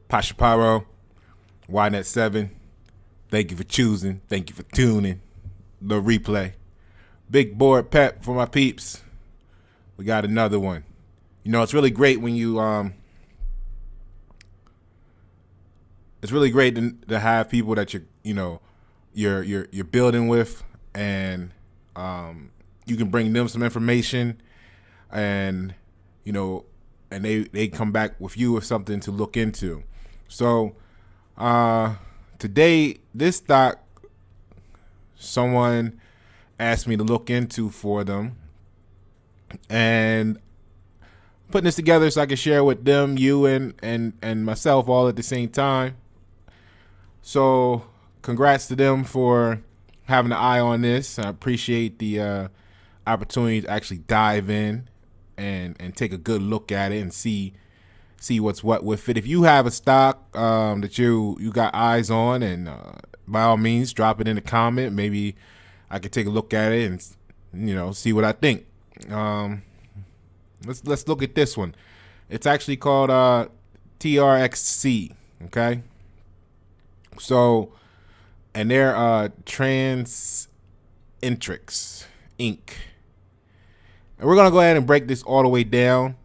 Pasha Pyro, YNet7. Thank you for choosing. Thank you for tuning. The replay. Big board pep for my peeps. We got another one. You know, it's really great when you it's really great to have people that you're building with, and you can bring them some information, and and they come back with you with something to look into. So today, this stock, someone asked me to look into for them, and putting this together so I can share with them, you, and myself all at the same time. So congrats to them for having an eye on this. I appreciate the opportunity to actually dive in and take a good look at it and see what's what with it. If you have a stock that you got eyes on, and by all means drop it in the comment. Maybe I could take a look at it and see what I think. Let's look at this one. It's actually called TRXC. Okay. So, and they're Transenterix Inc. And we're gonna go ahead and break this all the way down.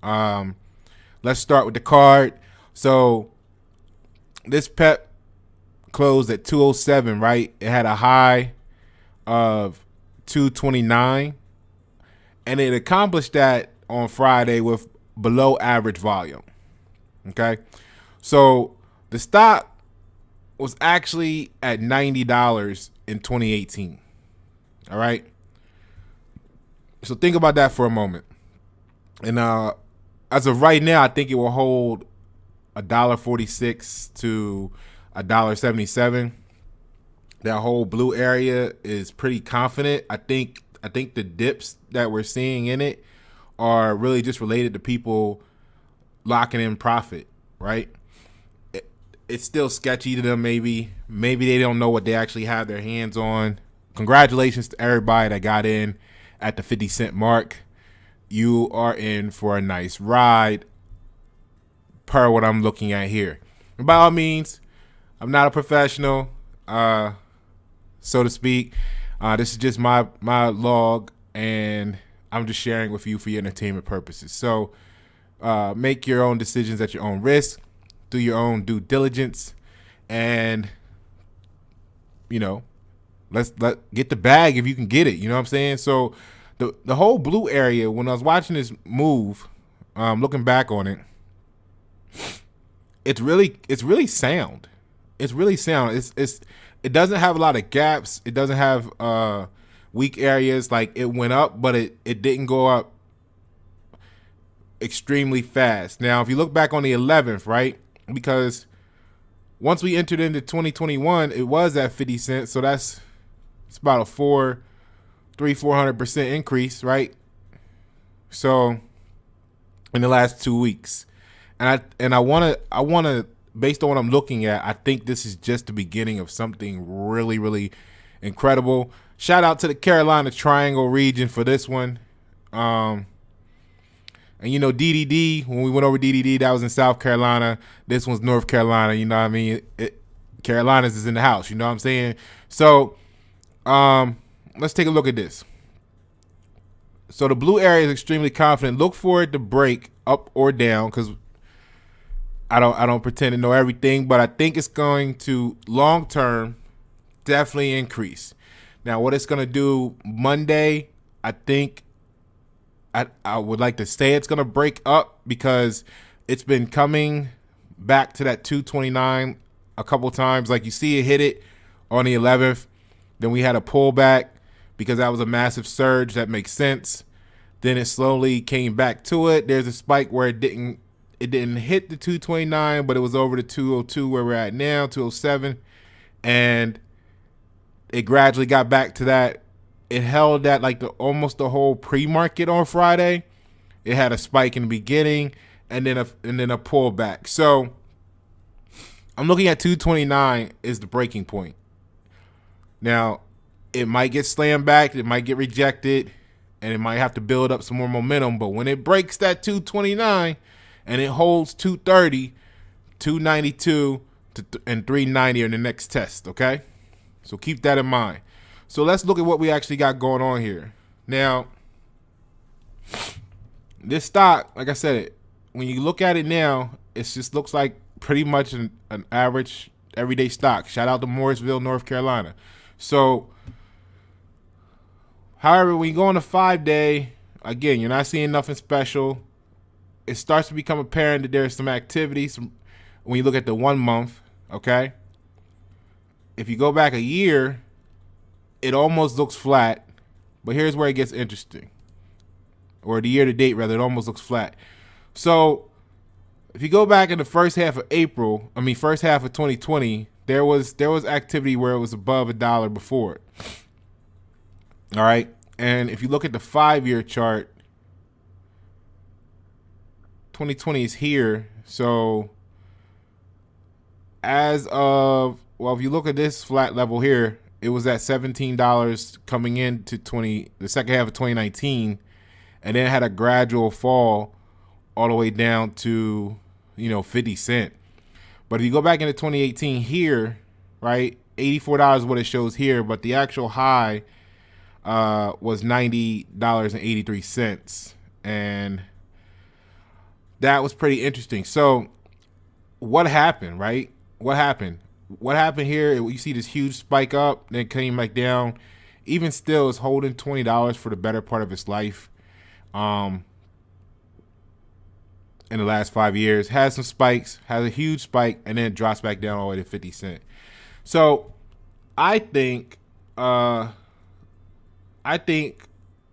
Let's start with the card. So this P.E.P closed at 207, right? It had a high of 229, and it accomplished that on Friday with below average volume. Okay, so the stock was actually at $90 in 2018. All right, so think about that for a moment. And as of right now, I think it will hold $1.46 to $1.77. That whole blue area is pretty confident. I think the dips that we're seeing in it are really just related to people locking in profit, right? It's still sketchy to them. Maybe they don't know what they actually have their hands on. Congratulations to everybody that got in at the 50-cent mark. You are in for a nice ride, per what I'm looking at here. And by all means, I'm not a professional, so to speak. This is just my log, and I'm just sharing with you for your entertainment purposes. So make your own decisions at your own risk, do your own due diligence, and let's get the bag if you can get it. You know what I'm saying? So the whole blue area, when I was watching this move, looking back on it, it's really sound. It's really sound. It doesn't have a lot of gaps. It doesn't have weak areas. Like, it went up, but it didn't go up extremely fast. Now, if you look back on the 11th, right? Because once we entered into 2021, it was at 50 cents. So it's about a 400% increase, right? So in the last 2 weeks, and I want to, based on what I'm looking at, I think this is just the beginning of something really, really incredible. Shout out to the Carolina Triangle region for this one. And DDD, when we went over DDD, that was in South Carolina. This one's North Carolina. You know what I mean? Carolinas is in the house. You know what I'm saying? So let's take a look at this. So the blue area is extremely confident. Look for it to break up or down, because I don't pretend to know everything, but I think it's going to long term definitely increase. Now, what it's going to do Monday, I think I would like to say it's going to break up, because it's been coming back to that 229 a couple times. Like, you see it hit it on the 11th. Then we had a pullback because that was a massive surge. That makes sense. Then it slowly came back to it. There's a spike where it didn't hit the 229, but it was over the 202 where we're at now, 207. And it gradually got back to that. It held that like almost the whole pre-market on Friday. It had a spike in the beginning and then a pullback. So I'm looking at 229 is the breaking point. Now, it might get slammed back, it might get rejected, and it might have to build up some more momentum. But when it breaks that 229 and it holds 230, 292 and 390 in the next test, okay? So keep that in mind. So let's look at what we actually got going on here. Now, this stock, like I said, when you look at it now, it just looks like pretty much an average everyday stock. Shout out to Morrisville, North Carolina. So, however, when you go on a 5-day, again, you're not seeing nothing special. It starts to become apparent that there's some activity when you look at the 1 month, okay? If you go back a year, it almost looks flat, but here's where it gets interesting. Or the year to date, rather, it almost looks flat. So if you go back in the first half of 2020, there was activity where it was above $1 before it. All right. And if you look at the 5-year chart, 2020 is here. So as of, well, if you look at this flat level here, it was at $17 coming into the second half of 2019, and then had a gradual fall all the way down to, 50 cents. But if you go back into 2018 here, right, $84 is what it shows here, but the actual high was $90.83, and that was pretty interesting. So what happened, right? What happened here? You see this huge spike up, then came back down. Even still, it's holding $20 for the better part of its life. In the last 5 years, has some spikes, has a huge spike, and then it drops back down all the way to 50 cents. So I think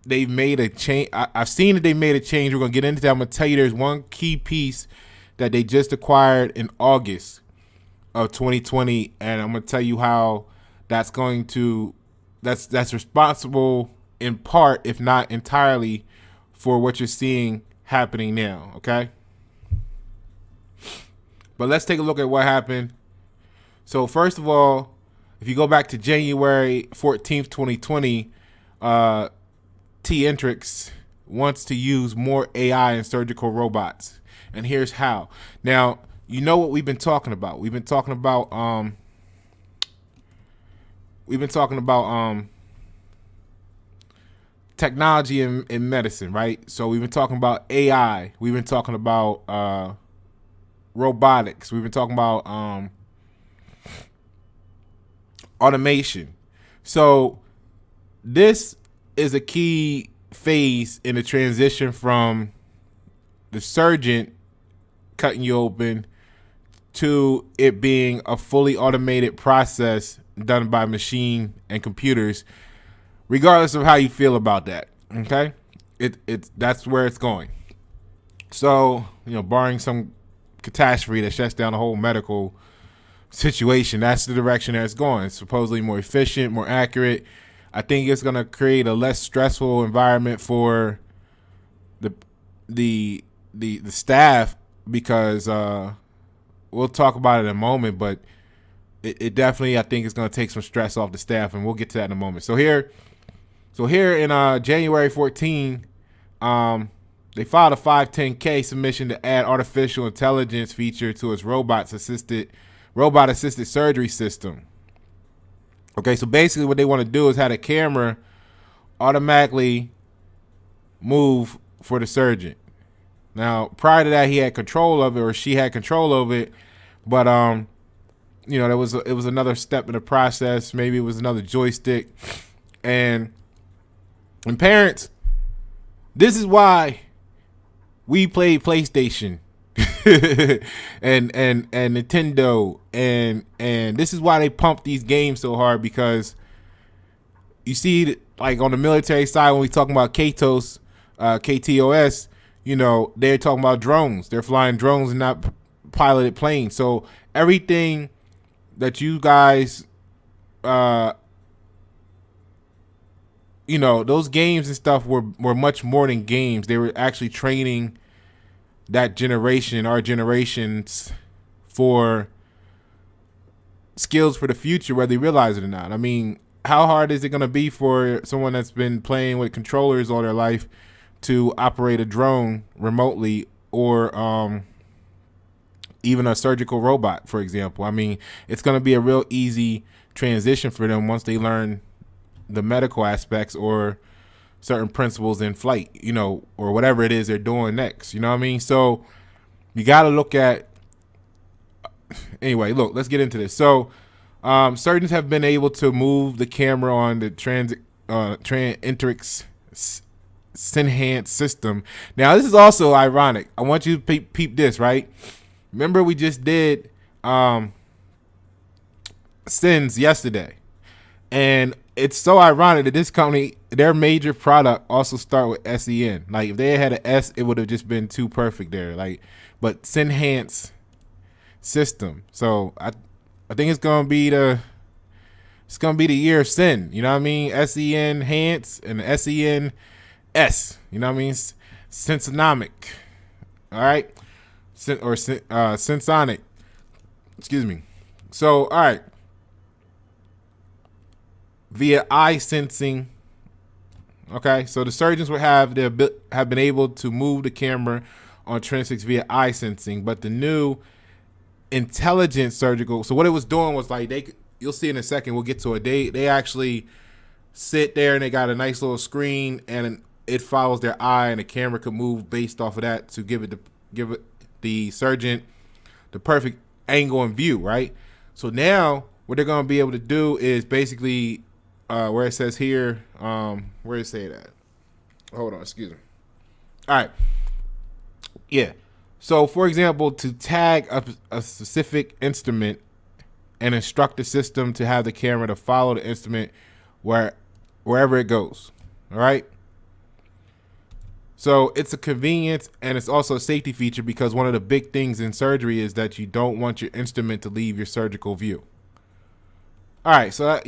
they've made a change. I've seen that they made a change. We're gonna get into that. I'm gonna tell you there's one key piece that they just acquired in August of 2020, and I'm gonna tell you how that's responsible in part, if not entirely, for what you're seeing happening now. Okay, but let's take a look at what happened. So first of all, if you go back to January 14th, 2020, Transenterix wants to use more AI in surgical robots, and here's how. Now, you know what we've been talking about. We've been talking about technology in medicine, right? So we've been talking about AI. We've been talking about robotics. We've been talking about automation. So this is a key phase in the transition from the surgeon cutting you open to it being a fully automated process done by machine and computers, regardless of how you feel about that. Okay, that's where it's going. So, barring some catastrophe that shuts down the whole medical situation, that's the direction that it's going. It's supposedly more efficient, more accurate. I think it's going to create a less stressful environment for the staff, because we'll talk about it in a moment, but it definitely, I think, is going to take some stress off the staff, and we'll get to that in a moment. So here in January 14, they filed a 510K submission to add artificial intelligence feature to its robot-assisted surgery system. Okay, so basically what they want to do is have a camera automatically move for the surgeon. Now, prior to that, he had control of it, or she had control of it, but it was another step in the process. Maybe it was another joystick, and parents, this is why we play PlayStation and Nintendo, and this is why they pump these games so hard, because you see, like on the military side, when we talking about KTOS, they're talking about drones. They're flying drones and not piloted planes. So everything that you guys, those games and stuff were much more than games. They were actually training that generation, our generations, for skills for the future, whether they realize it or not. I mean, how hard is it going to be for someone that's been playing with controllers all their life to operate a drone remotely, or even a surgical robot, for example. I mean, it's going to be a real easy transition for them once they learn the medical aspects or certain principles in flight, you know, or whatever it is they're doing next. You know what I mean? So you got to look at, anyway, look, let's get into this. So surgeons have been able to move the camera on the Transenterix Inc system. Now, this is also ironic. I want you to peep this, right? Remember, we just did SINs yesterday. And it's so ironic that this company, their major product also start with SEN. Like, if they had an S, it would have just been too perfect there. Like, but Senhance system. So I think it's gonna be the year of Sin. You know what I mean? SEN Hance and SEN S. You know what I mean? Sensonomic. All right, Sensonic. Excuse me. So all right. Via eye sensing. Okay, so the surgeons would have been able to move the camera on Transenterix via eye sensing, but the new intelligent surgical. So what it was doing was like you'll see in a second. We'll get to it. They actually sit there and they got a nice little screen and it follows their eye and the camera could move based off of that to give it the surgeon the perfect angle and view. Right. So now what they're going to be able to do is basically. Where it says here, where it say that? Hold on, excuse me. All right, yeah. So, for example, to tag a specific instrument and instruct the system to have the camera to follow the instrument wherever it goes. All right. So it's a convenience and it's also a safety feature because one of the big things in surgery is that you don't want your instrument to leave your surgical view. All right, so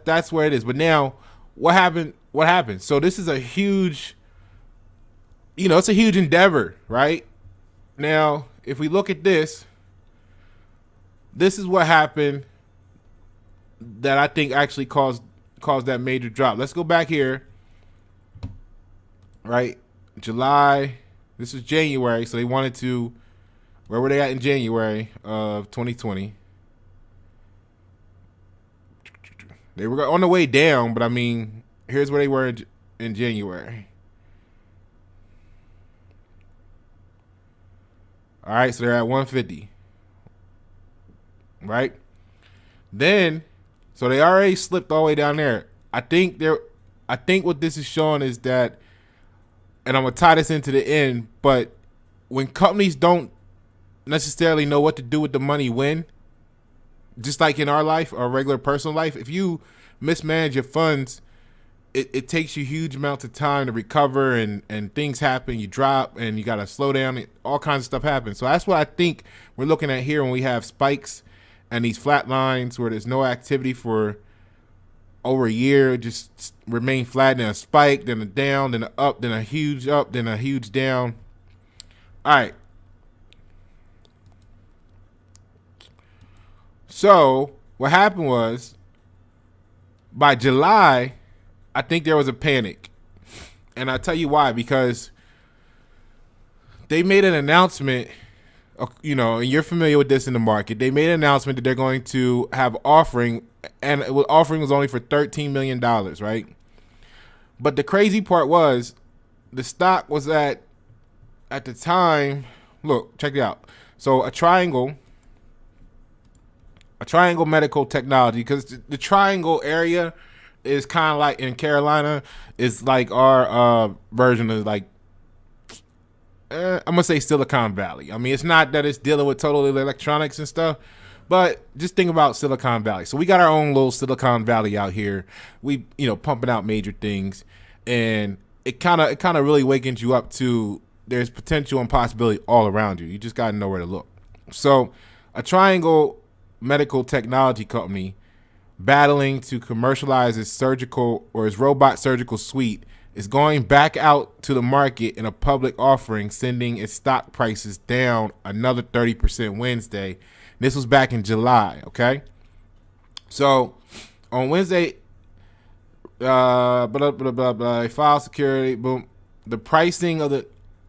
that's where it is. But now, what happened? What happened? So this is a huge, it's a huge endeavor, right? Now, if we look at this is what happened that I think actually caused that major drop. Let's go back here, right? July. This is January, so they wanted to. Where were they at in January of 2020? They were on the way down, but I mean, here's where they were in January. All right, so they're at 150. Right? Then, so they already slipped all the way down there. I think what this is showing is that, and I'm gonna tie this into the end, but when companies don't necessarily know what to do with the money when, just like in our life, our regular personal life, if you mismanage your funds, it takes you huge amounts of time to recover and things happen. You drop and you got to slow down. All kinds of stuff happens. So that's what I think we're looking at here when we have spikes and these flat lines where there's no activity for over a year, just remain flat, then a spike, then a down, then a up, then a huge up, then a huge down. All right. So what happened was by July, I think there was a panic. And I'll tell you why, because they made an announcement, and you're familiar with this in the market. They made an announcement that they're going to have offering, and offering was only for $13 million, right? But the crazy part was the stock was at the time, look, check it out. So a triangle medical technology, because the triangle area is kind of like in Carolina, is like our version of like, I'm going to say Silicon Valley. I mean, it's not that it's dealing with total electronics and stuff, but just think about Silicon Valley. So we got our own little Silicon Valley out here. We, pumping out major things, and it kind of really wakens you up to there's potential and possibility all around you. You just got to know where to look. So a triangle medical technology company battling to commercialize its robot surgical suite is going back out to the market in a public offering, sending its stock prices down another 30% Wednesday. This was back in July, okay? So on Wednesday, file security, boom. The pricing of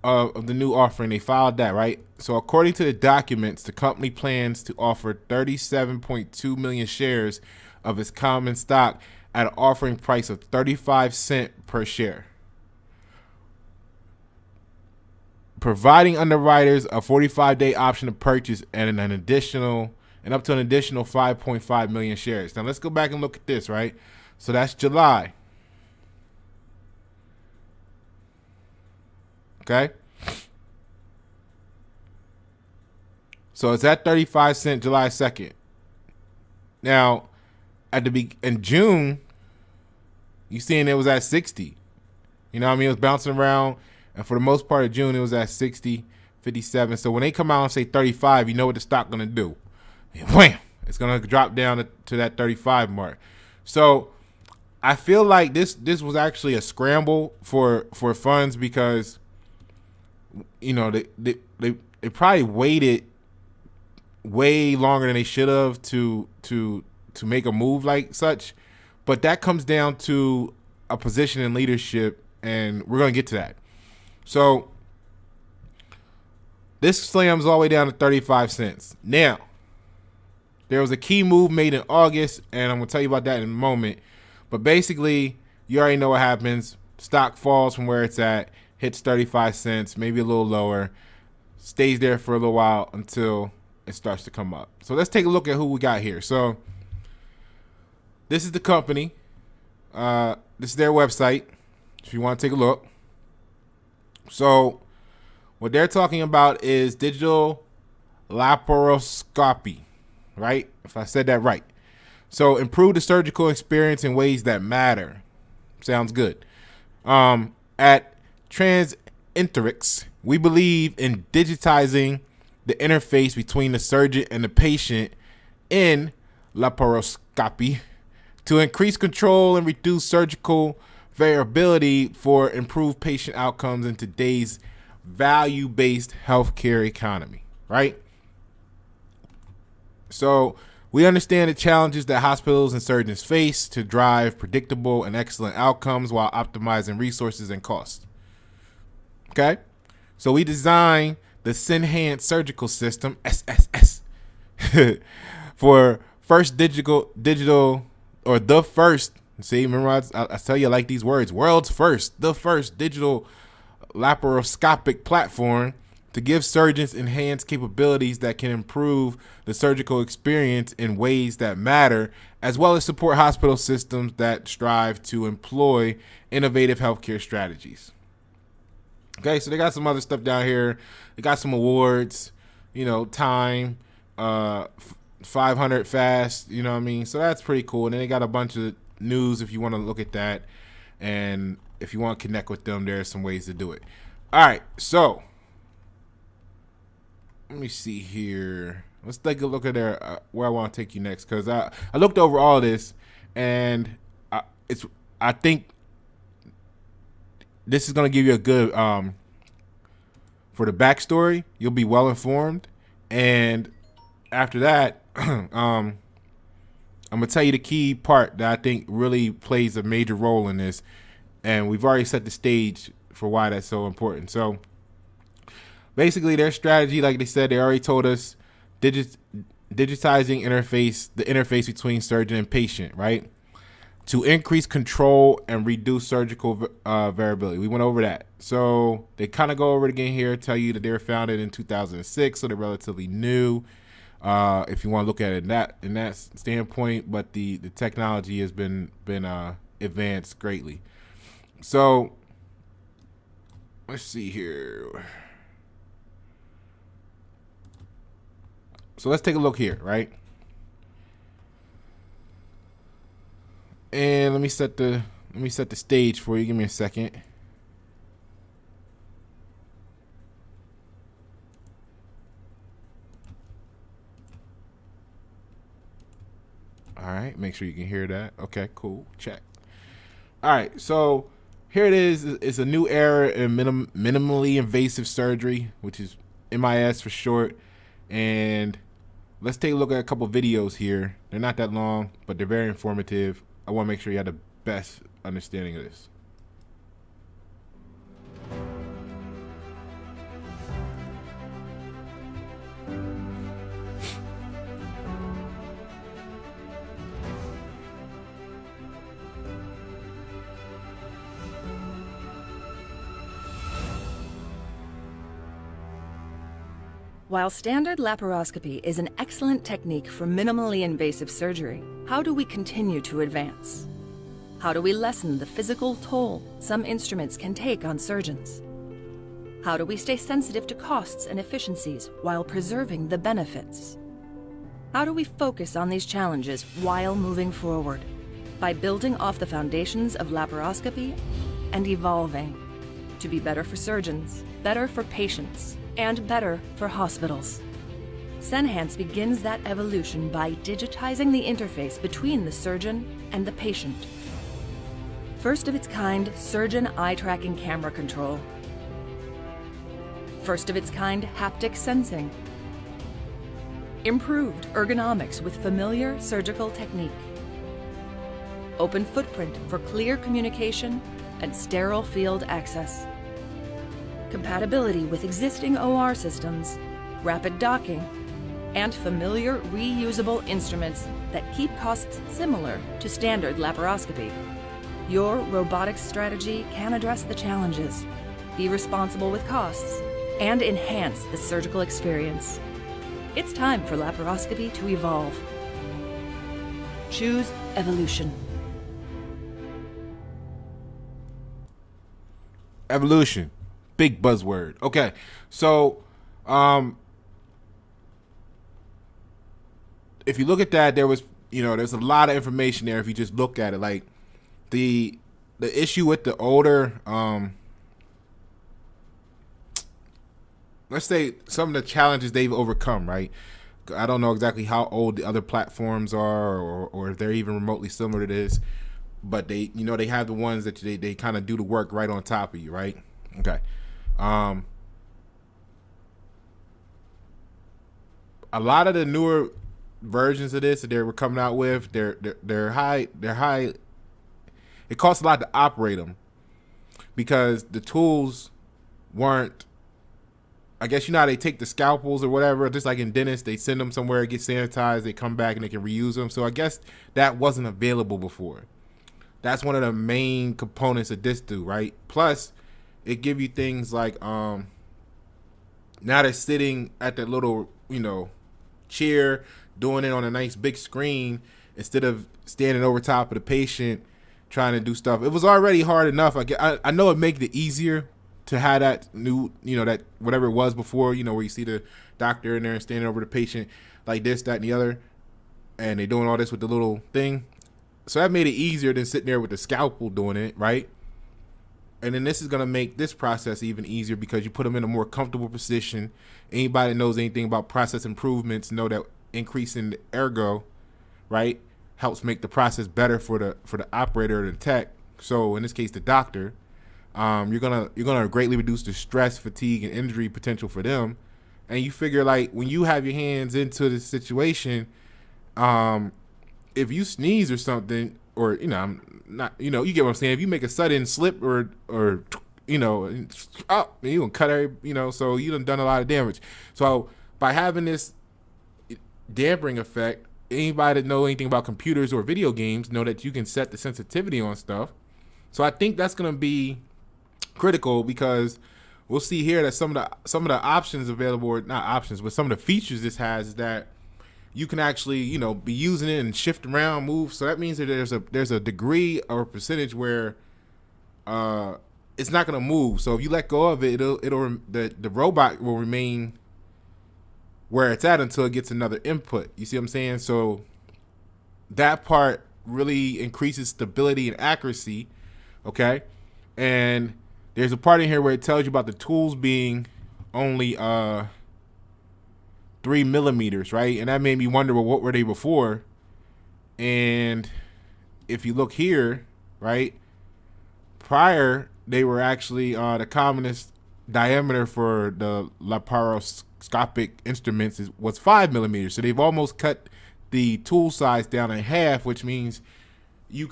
of the new offering. They filed that, right? So according to the documents, the company plans to offer 37.2 million shares of its common stock at an offering price of 35 cents per share, providing underwriters a 45-day option to purchase and up to an additional 5.5 million shares. Now let's go back and look at this, right? So that's July. Okay. So it's at 35 cents July 2nd. Now, in June, you seeing it was at 60. You know what I mean? It was bouncing around, and for the most part of June, it was at 60, 57. So when they come out and say 35, you know what the stock gonna do? Wham! It's gonna drop down to that 35 mark. So I feel like this was actually a scramble for funds, because you know they probably waited way longer than they should have to make a move like such. But that comes down to a position in leadership, and we're going to get to that. So this slams all the way down to 35 cents. Now, there was a key move made in August, and I'm going to tell you about that in a moment. But basically, you already know what happens. Stock falls from where it's at, hits 35 cents, maybe a little lower, stays there for a little while until it starts to come up. So let's take a look at who we got here. So this is the company. This is their website, if you want to take a look. So what they're talking about is digital laparoscopy, right? If I said that right. So improve the surgical experience in ways that matter. Sounds good. At Transenterix, we believe in digitizing the interface between the surgeon and the patient in laparoscopy to increase control and reduce surgical variability for improved patient outcomes in today's value-based healthcare economy, right? So we understand the challenges that hospitals and surgeons face to drive predictable and excellent outcomes while optimizing resources and costs. Okay? So we designed the Senhance Surgical System, SSS, for first digital, or the first, see, remember I tell you I like these words, the first digital laparoscopic platform to give surgeons enhanced capabilities that can improve the surgical experience in ways that matter, as well as support hospital systems that strive to employ innovative healthcare strategies. Okay, so they got some other stuff down here. They got some awards, time, 500 fast, you know what I mean? So that's pretty cool. And then they got a bunch of news if you want to look at that. And if you want to connect with them, there's some ways to do it. All right, so let me see here. Let's take a look at where I want to take you next, because I looked over all this, and I think this is going to give you a good for the backstory. You'll be well informed, and after that, I'm gonna tell you the key part that I think really plays a major role in this, and we've already set the stage for why that's so important. So basically, their strategy, like they said, they already told us, digitizing the interface between surgeon and patient, right? To increase control and reduce surgical variability. We went over that. So they kind of go over it again here, tell you that they were founded in 2006, so they're relatively new. If you want to look at it in that standpoint, but the technology has been advanced greatly. So let's see here. So let's take a look here, right? And let me set the stage for you. Give me a second. All right, make sure you can hear that. Okay, cool. Check. All right, so here it is. It's a new era in minimally invasive surgery, which is MIS for short. And let's take a look at a couple videos here. They're not that long, but they're very informative. I want to make sure you have the best understanding of this. While standard laparoscopy is an excellent technique for minimally invasive surgery, how do we continue to advance? How do we lessen the physical toll some instruments can take on surgeons? How do we stay sensitive to costs and efficiencies while preserving the benefits? How do we focus on these challenges while moving forward? By building off the foundations of laparoscopy and evolving to be better for surgeons, better for patients, and better for hospitals. Senhance begins that evolution by digitizing the interface between the surgeon and the patient. First of its kind surgeon eye tracking camera control. First of its kind haptic sensing. Improved ergonomics with familiar surgical technique. Open footprint for clear communication and sterile field access. Compatibility with existing OR systems, rapid docking, and familiar reusable instruments that keep costs similar to standard laparoscopy. Your robotics strategy can address the challenges, be responsible with costs, and enhance the surgical experience. It's time for laparoscopy to evolve. Choose evolution. Evolution. Big buzzword. Okay. So, if you look at that, there's a lot of information there if you just look at it. Like the issue with the older, let's say some of the challenges they've overcome, right? I don't know exactly how old the other platforms are or if they're even remotely similar to this, but they have the ones that they kind of do the work right on top of you, right? Okay. A lot of the newer versions of this that they were coming out with, they're high. It costs a lot to operate them because the tools weren't. I guess how they take the scalpels or whatever, just like in dentists, they send them somewhere, get sanitized, they come back and they can reuse them. So I guess that wasn't available before. That's one of the main components of this do, right? Plus, it give you things like now they're sitting at that little, chair, doing it on a nice big screen instead of standing over top of the patient trying to do stuff. It was already hard enough. I know it makes it easier to have that new, that whatever it was before, where you see the doctor in there and standing over the patient like this, that, and the other, and they doing all this with the little thing. So that made it easier than sitting there with the scalpel doing it, right? And then this is going to make this process even easier because you put them in a more comfortable position. Anybody that knows anything about process improvements know that increasing the ergo, right, helps make the process better for the operator or the tech. So in this case, the doctor, you're gonna greatly reduce the stress, fatigue, and injury potential for them. And you figure, like, when you have your hands into the situation, if you sneeze or something, or I'm not, you get what I'm saying. If you make a sudden slip or you're gonna cut every, so you done a lot of damage. So by having this dampening effect, anybody that know anything about computers or video games know that you can set the sensitivity on stuff. So I think that's gonna be critical because we'll see here that some of the options available, or not options, but some of the features this has is that you can actually, be using it and shift around, move. So that means that there's a degree or a percentage where it's not going to move. So if you let go of it, the robot will remain where it's at until it gets another input. You see what I'm saying? So that part really increases stability and accuracy. Okay, and there's a part in here where it tells you about the tools being only 3 millimeters, right? And that made me wonder, well, what were they before? And if you look here, right, prior they were actually the commonest diameter for the laparoscopic instruments was 5 millimeters. So they've almost cut the tool size down in half, which means you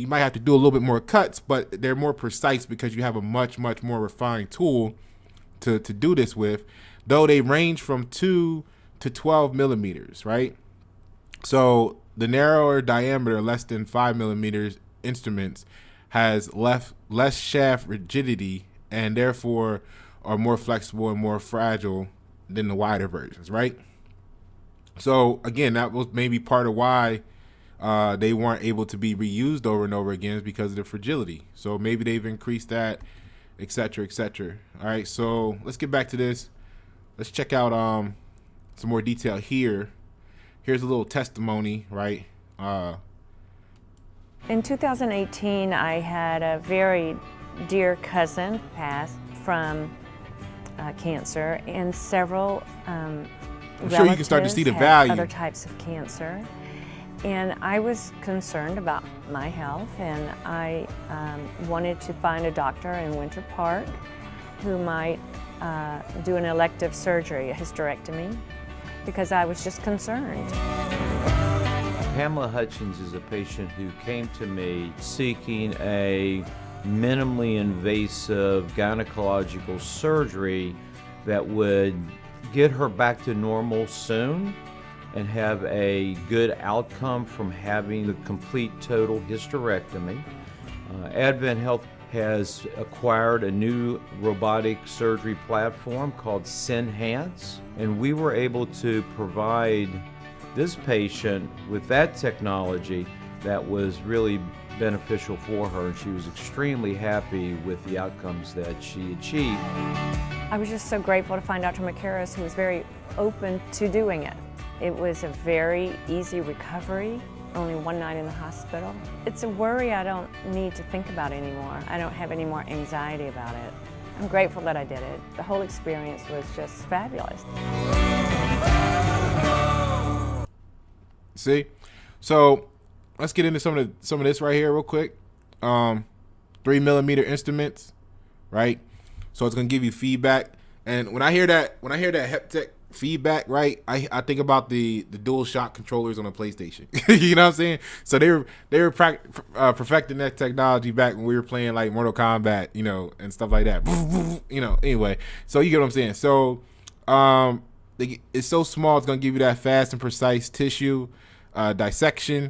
might have to do a little bit more cuts, but they're more precise because you have a much, much more refined tool to do this with, though they range from 2 to 12 millimeters, right? So the narrower diameter, less than 5 millimeters instruments has less shaft rigidity and therefore are more flexible and more fragile than the wider versions, right? So again, that was maybe part of why they weren't able to be reused over and over again, is because of the fragility. So maybe they've increased that, etc., etc. All right, so let's get back to this. Let's check out some more detail here. Here's a little testimony, right? In 2018, I had a very dear cousin pass from cancer, and several I'm sure you can start to see the had value. other types of cancer. And I was concerned about my health, and I wanted to find a doctor in Winter Park who might do an elective surgery, a hysterectomy, because I was just concerned. Pamela Hutchins is a patient who came to me seeking a minimally invasive gynecological surgery that would get her back to normal soon and have a good outcome from having the complete total hysterectomy. Advent Health has acquired a new robotic surgery platform called Senhance, and we were able to provide this patient with that technology that was really beneficial for her, and she was extremely happy with the outcomes that she achieved. I was just so grateful to find Dr. McCarris, who was very open to doing it. It was a very easy recovery, only one night in the hospital. It's a worry I don't need to think about anymore. I don't have any more anxiety about it. I'm grateful that I did it. The whole experience was just fabulous. See, so let's get into some of this right here real quick. 3mm instruments, right? So it's gonna give you feedback, and when I hear that haptic feedback, right, I think about the dual shock controllers on a PlayStation. You know what I'm saying? So they were perfecting that technology back when we were playing like Mortal Kombat, you know, and stuff like that. You know, anyway, so you get what I'm saying. So it's so small, it's gonna give you that fast and precise tissue dissection.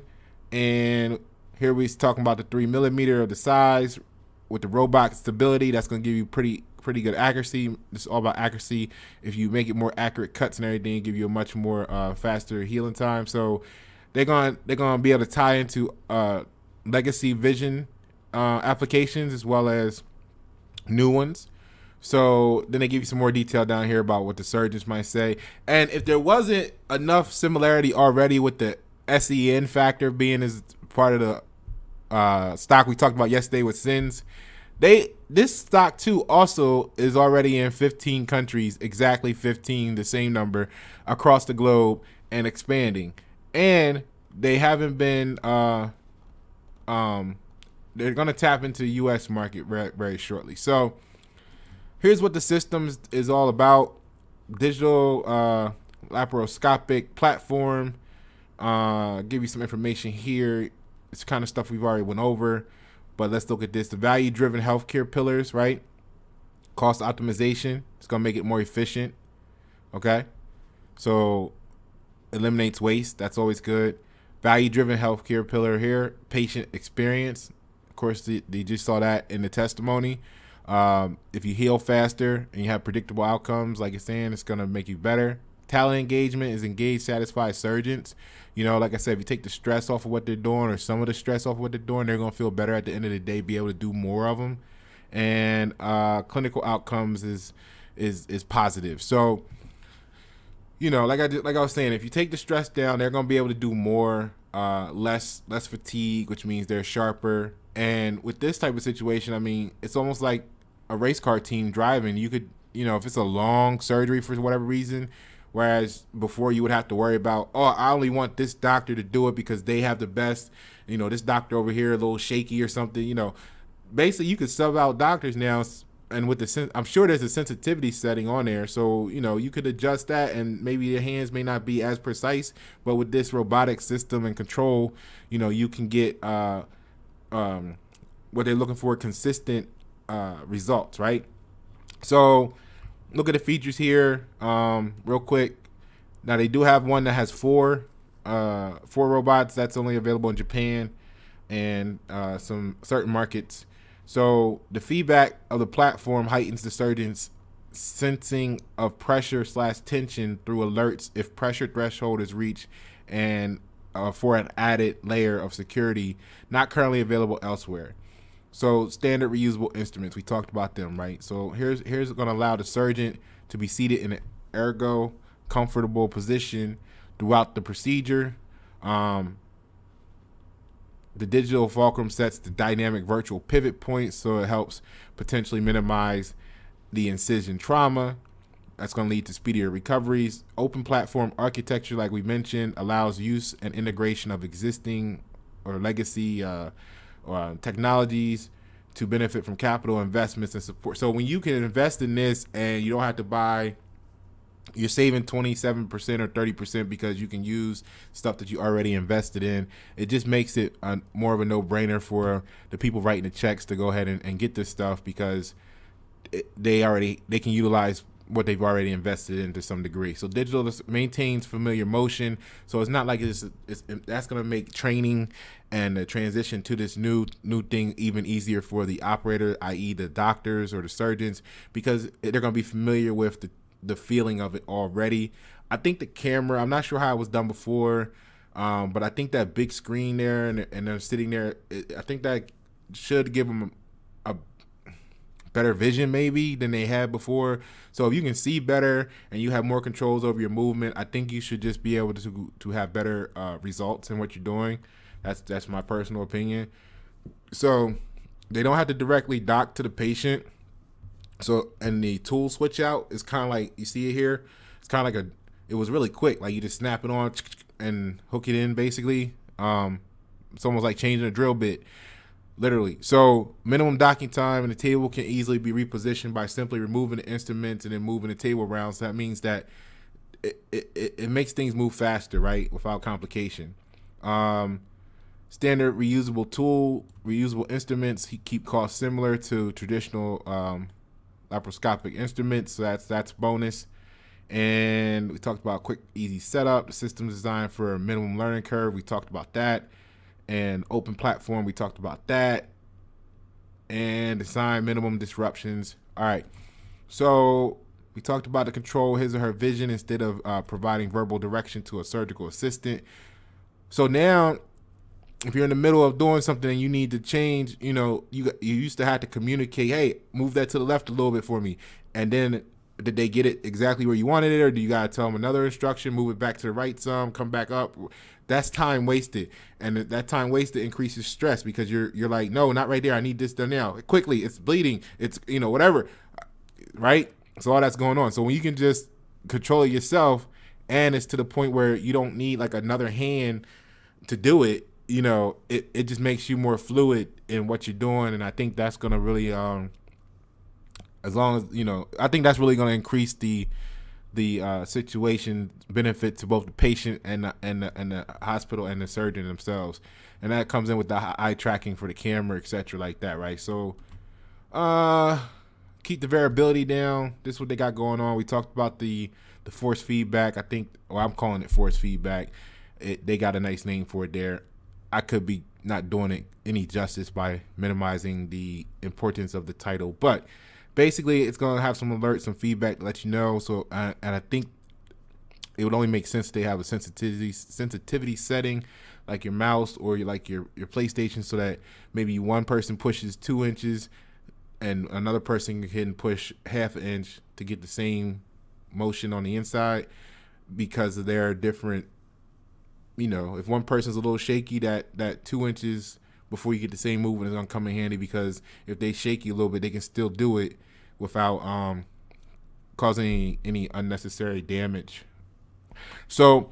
And here we're talking about the 3mm of the size with the robot stability. That's gonna give you pretty good accuracy. This is all about accuracy. If you make it more accurate cuts and everything, give you a much more faster healing time. So they're gonna be able to tie into legacy vision applications as well as new ones. So then they give you some more detail down here about what the surgeons might say. And if there wasn't enough similarity already with the SEN factor being as part of the stock we talked about yesterday with SINs, this stock too also is already in 15 countries, exactly 15, the same number across the globe, and expanding. And they haven't been they're gonna tap into the US market very, very shortly. So here's what the systems is all about. Digital laparoscopic platform. Give you some information here. It's kind of stuff we've already went over, but let's look at this. The value-driven healthcare pillars, right? Cost optimization. It's going to make it more efficient. Okay? So eliminates waste. That's always good. Value-driven healthcare pillar here. Patient experience. Of course, they just saw that in the testimony. If you heal faster and you have predictable outcomes, like it's saying, it's going to make you better. Talent engagement is engaged, satisfied surgeons. You know, like I said, if you take the stress off of what they're doing or some of the stress off of what they're doing, they're going to feel better at the end of the day, be able to do more of them. And clinical outcomes is positive. So, you know, like I was saying, if you take the stress down, they're going to be able to do more, less fatigue, which means they're sharper. And with this type of situation, I mean, it's almost like a race car team driving. You could, you know, if it's a long surgery for whatever reason, whereas before you would have to worry about, oh, I only want this doctor to do it because they have the best, you know, this doctor over here a little shaky or something, you know. Basically, you could sub out doctors now, and with the I'm sure there's a sensitivity setting on there, so, you know, you could adjust that, and maybe your hands may not be as precise, but with this robotic system and control, you know, you can get what they're looking for, consistent results, right? So look at the features here real quick. Now they do have one that has four robots. That's only available in Japan and some certain markets. So the feedback of the platform heightens the surgeon's sensing of pressure / tension through alerts if pressure threshold is reached, and for an added layer of security not currently available elsewhere. So standard reusable instruments, we talked about them, right? So here's going to allow the surgeon to be seated in an ergo comfortable position throughout the procedure. The digital fulcrum sets the dynamic virtual pivot point, so it helps potentially minimize the incision trauma. That's going to lead to speedier recoveries. Open platform architecture, like we mentioned, allows use and integration of existing or legacy technologies to benefit from capital investments and support. So when you can invest in this and you don't have to buy, you're saving 27% or 30% because you can use stuff that you already invested in. It just makes it more of a no-brainer for the people writing the checks to go ahead and get this stuff, because they can utilize what they've already invested in to some degree. So digital maintains familiar motion, so it's not like it's that's going to make training and the transition to this new thing even easier for the operator, i.e. the doctors or the surgeons, because they're going to be familiar with the feeling of it already. I think the camera, I'm not sure how it was done before, but I think that big screen there and they're sitting there, I think that should give them a better vision maybe than they had before. So if you can see better and you have more controls over your movement, I think you should just be able to have better results in what you're doing. That's my personal opinion. So they don't have to directly dock to the patient. So, and the tool switch out is kind of like, you see it here, it's kind of like it was really quick. Like you just snap it on and hook it in basically. It's almost like changing a drill bit, literally. So minimum docking time, and the table can easily be repositioned by simply removing the instruments and then moving the table around. So that means that it makes things move faster, right, without complication. Standard reusable instruments keep costs similar to traditional laparoscopic instruments, so that's bonus. And we talked about quick, easy setup. The system designed for a minimum learning curve. We talked about that. And open platform, we talked about that. And design minimum disruptions. All right. So we talked about the control his or her vision instead of providing verbal direction to a surgical assistant. So now, if you're in the middle of doing something and you need to change, you used to have to communicate, hey, move that to the left a little bit for me. And then did they get it exactly where you wanted it, or do you got to tell them another instruction, move it back to the right some, come back up? That's time wasted. And that time wasted increases stress, because you're like, no, not right there. I need this done now. Quickly, it's bleeding. It's, whatever, right? So all that's going on. So when you can just control it yourself, and it's to the point where you don't need like another hand to do it, it just makes you more fluid in what you're doing. And I think that's going to really, as long as, I think that's really going to increase the situation benefit to both the patient and the hospital and the surgeon themselves. And that comes in with the eye tracking for the camera, etc., like that, right? So keep the variability down. This is what they got going on. We talked about the force feedback. I think, I'm calling it force feedback. They got a nice name for it there. I could be not doing it any justice by minimizing the importance of the title, but basically it's going to have some alerts, some feedback to let you know. So, and I think it would only make sense if they have a sensitivity setting, like your mouse or your PlayStation, so that maybe one person pushes 2 inches and another person can push half an inch to get the same motion on the inside, because they're different. If one person's a little shaky, that 2 inches before you get the same movement is going to come in handy, because if they shake you a little bit, they can still do it without causing any unnecessary damage. So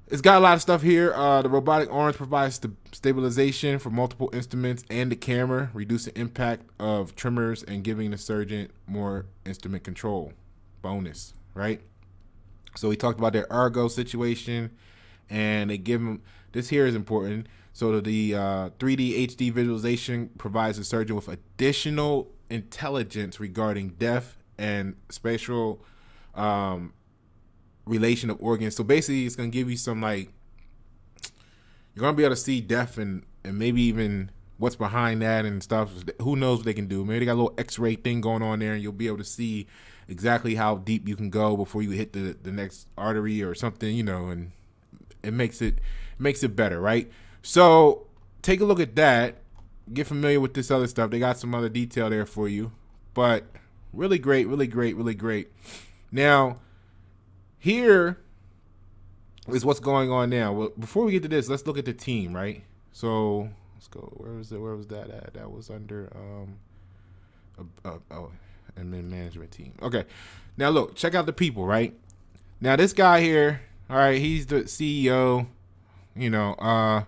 it's got a lot of stuff here. The robotic arms provides stabilization for multiple instruments and the camera, reducing impact of tremors and giving the surgeon more instrument control. Bonus, right? So we talked about their ergo situation, and they give them, this here is important. So the 3D HD visualization provides the surgeon with additional intelligence regarding depth and spatial relation of organs. So basically, it's going to give you some, like, you're going to be able to see depth and maybe even what's behind that and stuff. Who knows what they can do? Maybe they got a little X-ray thing going on there, and you'll be able to see exactly how deep you can go before you hit the next artery or something, you know, and it makes it better, right? So take a look at that. Get familiar with this other stuff. They got some other detail there for you, but really great, really great, really great. Now, here is what's going on now. Well, before we get to this, let's look at the team, right? So let's go. Where was that at? That was under admin management team. Okay. Now look, check out the people, right? Now this guy here, all right, he's the CEO. You know,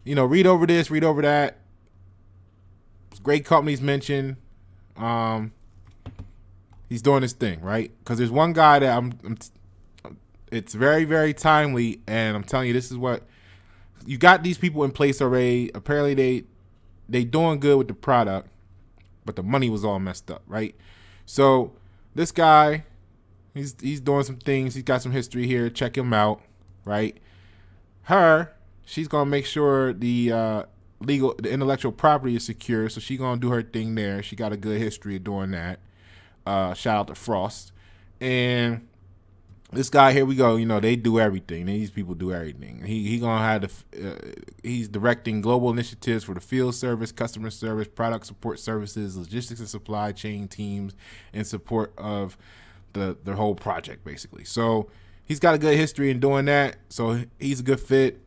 you know, read over this, read over that. Great companies mentioned. He's doing his thing, right? Because there's one guy that it's very, very timely, and I'm telling you, this is what you got these people in place already. Apparently, they doing good with the product, but the money was all messed up, right? So this guy, he's doing some things. He's got some history here. Check him out, right? She's gonna make sure the intellectual property is secure, so she's gonna do her thing there. She got a good history of doing that. Shout out to Frost. And this guy, here we go. You know, they do everything. These people do everything. He gonna have he's directing global initiatives for the field service, customer service, product support services, logistics and supply chain teams in support of the whole project, basically. So he's got a good history in doing that. So he's a good fit.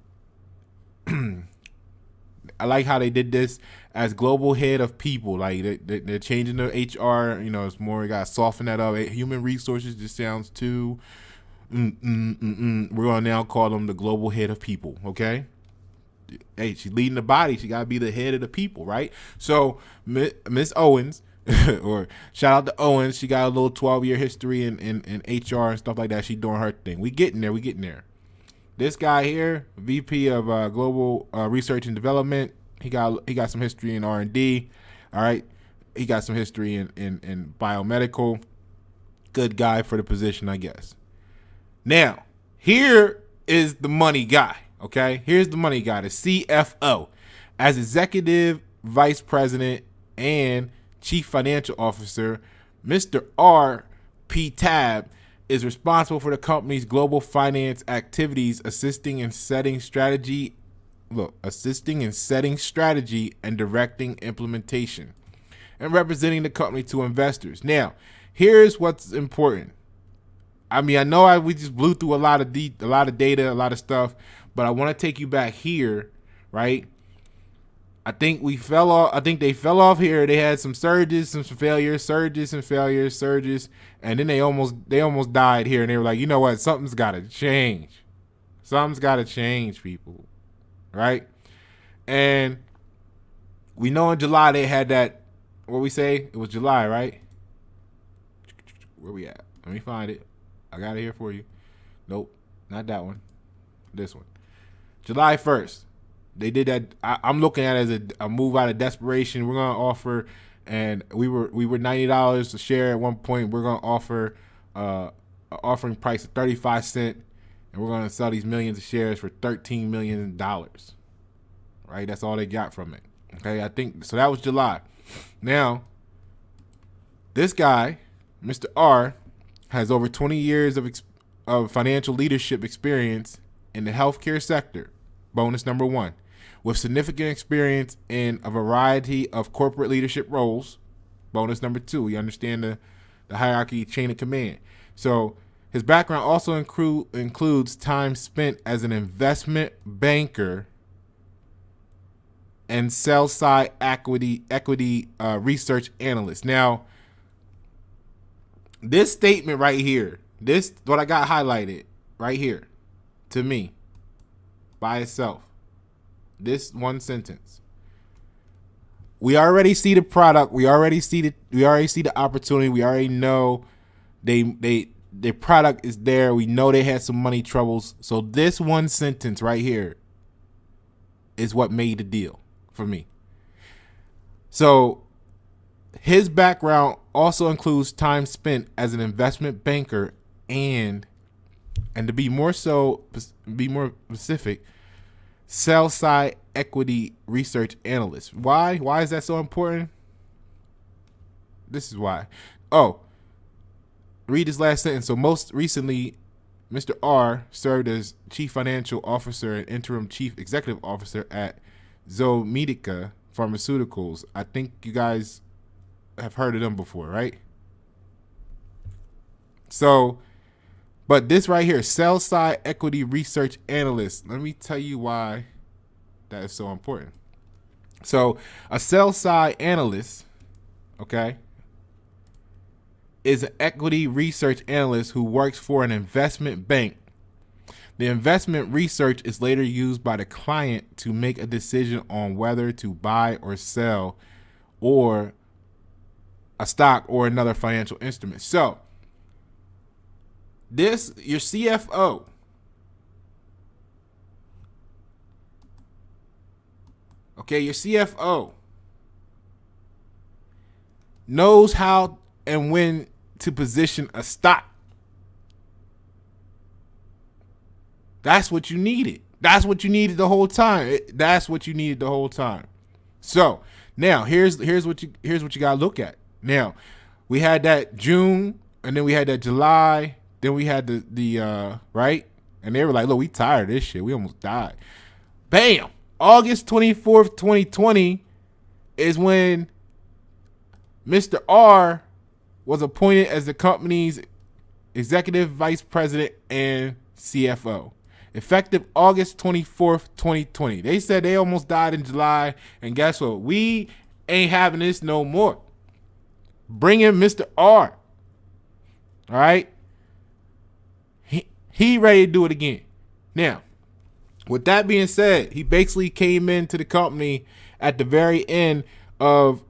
I like how they did this as global head of people. Like they're changing the HR. You know, it's more, got to soften that up. Human resources just sounds too. We're gonna now call them the global head of people. Okay. Hey, she's leading the body. She gotta be the head of the people, right? So Miss Owens, or shout out to Owens. She got a little 12-year history in HR and stuff like that. She doing her thing. We getting there. This guy here, VP of Global Research and Development, he got some history in R&D. All right, he got some history in biomedical. Good guy for the position, I guess. Now, here is the money guy. Okay, here's the money guy, the CFO, as Executive Vice President and Chief Financial Officer. Mr. P.E.P is responsible for the company's global finance activities, assisting in setting strategy and directing implementation, and representing the company to investors. Now, here's what's important. I mean, I know we just blew through a lot of data, a lot of stuff, but I want to take you back here, right? I think they fell off here. They had some surges, some failures, surges, and then they almost died here. And they were like, you know what? Something's got to change. Something's got to change, people, right? And we know in July they had that. What we say? It was July, right? Where we at? Let me find it. I got it here for you. Nope, not that one. This one. July 1st. They did that. I'm looking at it as a move out of desperation. We're gonna offer, and we were $90 a share at one point. We're gonna offer an offering price of 35 cents, and we're gonna sell these millions of shares for $13 million. Right? That's all they got from it. Okay, I think so. That was July. Now, this guy, Mr. R, has over 20 years of financial leadership experience in the healthcare sector. Bonus number 1. With significant experience in a variety of corporate leadership roles. Bonus number 2. We understand the hierarchy chain of command. So his background also includes time spent as an investment banker and sell-side equity research analyst. Now, this statement right here, this what I got highlighted right here, to me, by itself. This one sentence. We already see the product. We already see the opportunity. We already know their product is there. We know they had some money troubles. So this one sentence right here is what made the deal for me. So his background also includes time spent as an investment banker and to be more specific, sell side equity research analyst. Why? Why is that so important? This is why. Oh, read this last sentence. So most recently, Mr. R served as chief financial officer and interim chief executive officer at Zomedica Pharmaceuticals. I think you guys have heard of them before, right? So, but this right here, sell side equity research analyst. Let me tell you why that is so important. So, a sell side analyst, okay, is an equity research analyst who works for an investment bank. The investment research is later used by the client to make a decision on whether to buy or sell or a stock or another financial instrument. So, this, your CFO, okay, your CFO knows how and when to position a stock. That's what you needed. That's what you needed the whole time. That's what you needed the whole time. So now here's what you gotta look at. Now we had that June, and then we had that July, then we had the right, and they were like, look, we tired of this shit. We almost died. Bam! August 24th, 2020 is when Mr. R was appointed as the company's executive vice president and CFO. Effective August 24th, 2020. They said they almost died in July, and guess what? We ain't having this no more. Bring in Mr. R. All right? He ready to do it again. Now, with that being said, he basically came into the company at the very end of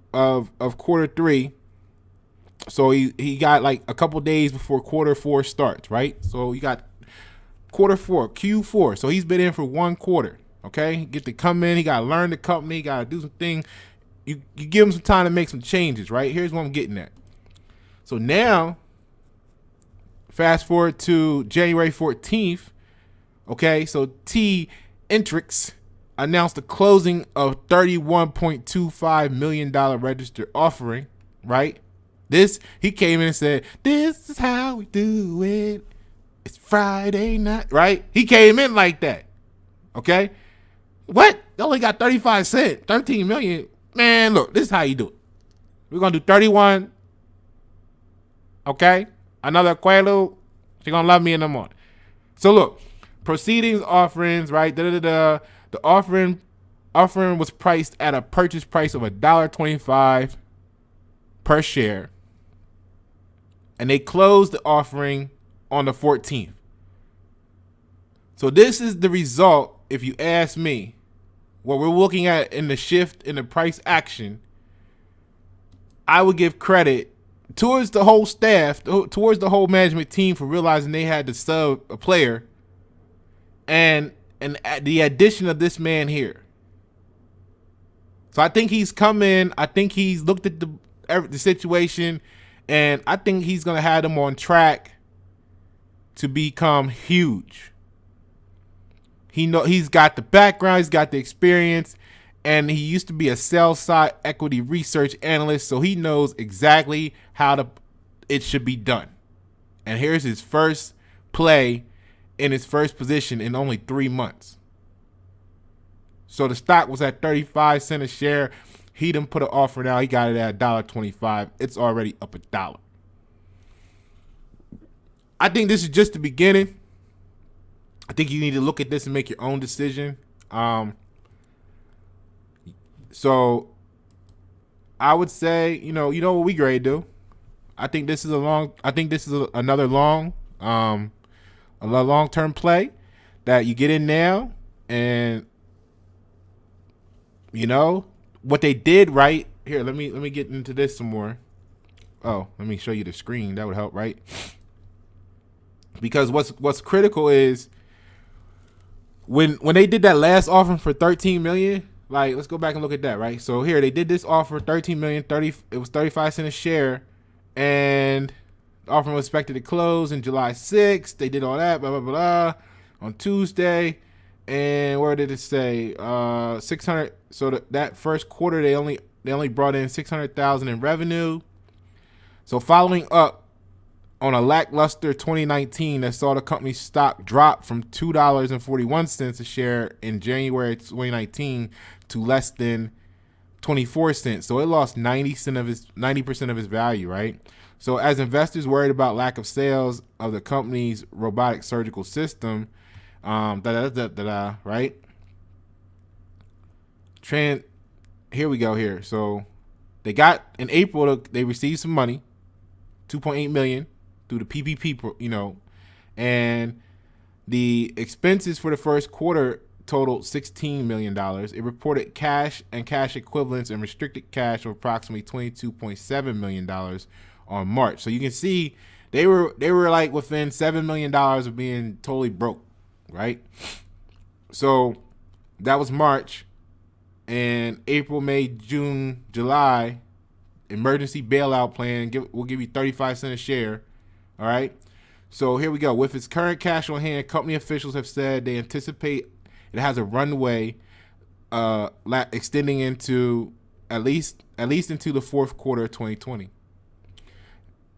quarter three. So he got like a couple days before quarter four starts, right? So you got quarter four, Q4. So he's been in for 1 quarter. Okay, he get to come in. He got to learn the company. Got to do some things. You give him some time to make some changes, right? Here's what I'm getting at. So now, fast forward to January 14th. Okay, so Transenterix announced the closing of $31.25 million registered offering, right? He came in and said, this is how we do it. It's Friday night, right? He came in like that. Okay? What? They only got 35 cents, 13 million. Man, look, this is how you do it. We're going to do 31. Okay? Another Quaalude. She's going to love me in the morning. So look, proceedings, offerings, right? The offering was priced at a purchase price of $1.25 per share. And they closed the offering on the 14th. So this is the result, if you ask me, what we're looking at in the shift in the price action. I would give credit towards the whole staff, towards the whole management team for realizing they had to sub a player, and the addition of this man here. So I think he's come in. I think he's looked at the situation, and I think he's gonna have them on track to become huge. He's got the background, he's got the experience, and he used to be a sell side equity research analyst, so he knows exactly how it should be done. And here's his first play in his first position in only 3 months. So the stock was at 35 cents a share. He done put an offer out. He got it at $1.25. It's already up $1. I think this is just the beginning. I think you need to look at this and make your own decision. So I would say, you know what we grade do. I think this is another long-term play that you get in now, and what they did right here. Let me get into this some more. Oh, let me show you the screen. That would help, right? Because what's critical is when they did that last offer for 13 million. Like, let's go back and look at that, right? So here they did this offer 13 million, it was 35 cents a share, and the offer was expected to close in July 6th. They did all that, blah blah blah, on Tuesday, And where did it say? 600. So that first quarter, they only brought in 600,000 in revenue. So following up on a lackluster 2019 that saw the company's stock drop from $2.41 a share in January 2019 to less than 24 cents. So it lost 90% of its value, right? So as investors worried about lack of sales of the company's robotic surgical system, right? Here we go here. So they got in April, they received some money, 2.8 million through the P.E.P, and the expenses for the first quarter totaled $16 million. It reported cash and cash equivalents and restricted cash of approximately $22.7 million on March. So you can see they were like within $7 million of being totally broke, right? So that was March. And April, May, June, July, emergency bailout plan will give you 35 cents a share. All right. So here we go. With its current cash on hand, company officials have said they anticipate it has a runway extending into at least into the fourth quarter of 2020.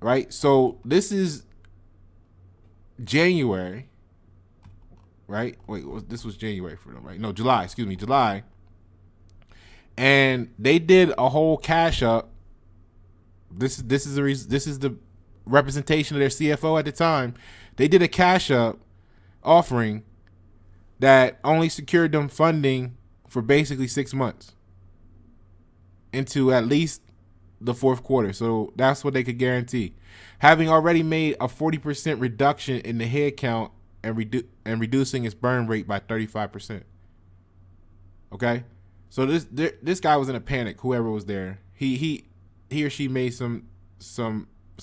Right. So this is January. Right. Wait, this was January for them, right? No, July. Excuse me, July. And they did a whole cash up. This is the representation of their CFO at the time. They did a cash up offering that only secured them funding for basically 6 months into at least the fourth quarter. So that's what they could guarantee. Having already made a 40% reduction in the head count and reducing its burn rate by 35%. Okay. So this guy was in a panic. Whoever was there, he or she made some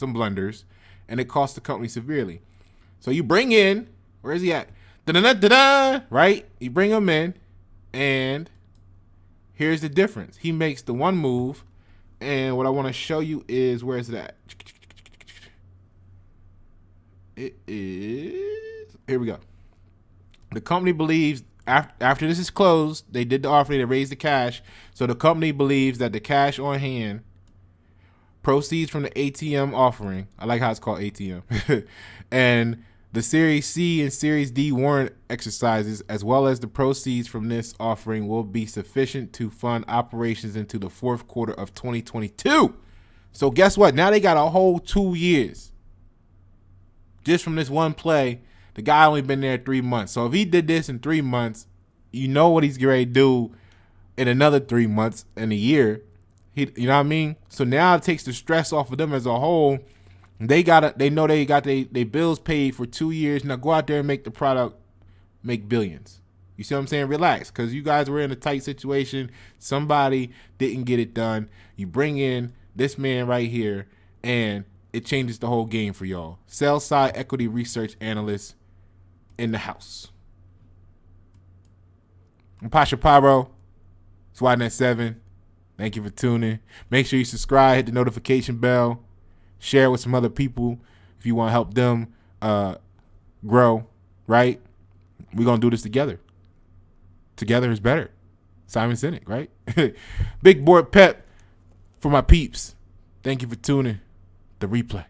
blunders, and it cost the company severely. So you bring in, where is he at? Da-da-da-da-da, right? You bring him in, and here's the difference. He makes the one move, and what I want to show you is, where is it at? It is, here we go. The company believes after this is closed, they did the offering, they raised the cash. So the company believes that the cash on hand, proceeds from the ATM offering, I like how it's called ATM, and the Series C and Series D warrant exercises, as well as the proceeds from this offering, will be sufficient to fund operations into the fourth quarter of 2022. So guess what? Now they got a whole 2 years just from this one play. The guy only been there 3 months. So if he did this in 3 months, you know what he's going to do in another 3 months and a year. You know what I mean? So now it takes the stress off of them as a whole. They know they got their bills paid for 2 years. Now go out there and make the product make billions. You see what I'm saying? Relax, because you guys were in a tight situation. Somebody didn't get it done. You bring in this man right here, and it changes the whole game for y'all. Sell side equity research analyst in the house. I'm Pasha Pyro, SWATnet7. Thank you for tuning. Make sure you subscribe, hit the notification bell, share with some other people if you want to help them grow, right? We're going to do this together. Together is better. Simon Sinek, right? Big board P.E.P for my peeps. Thank you for tuning. The replay.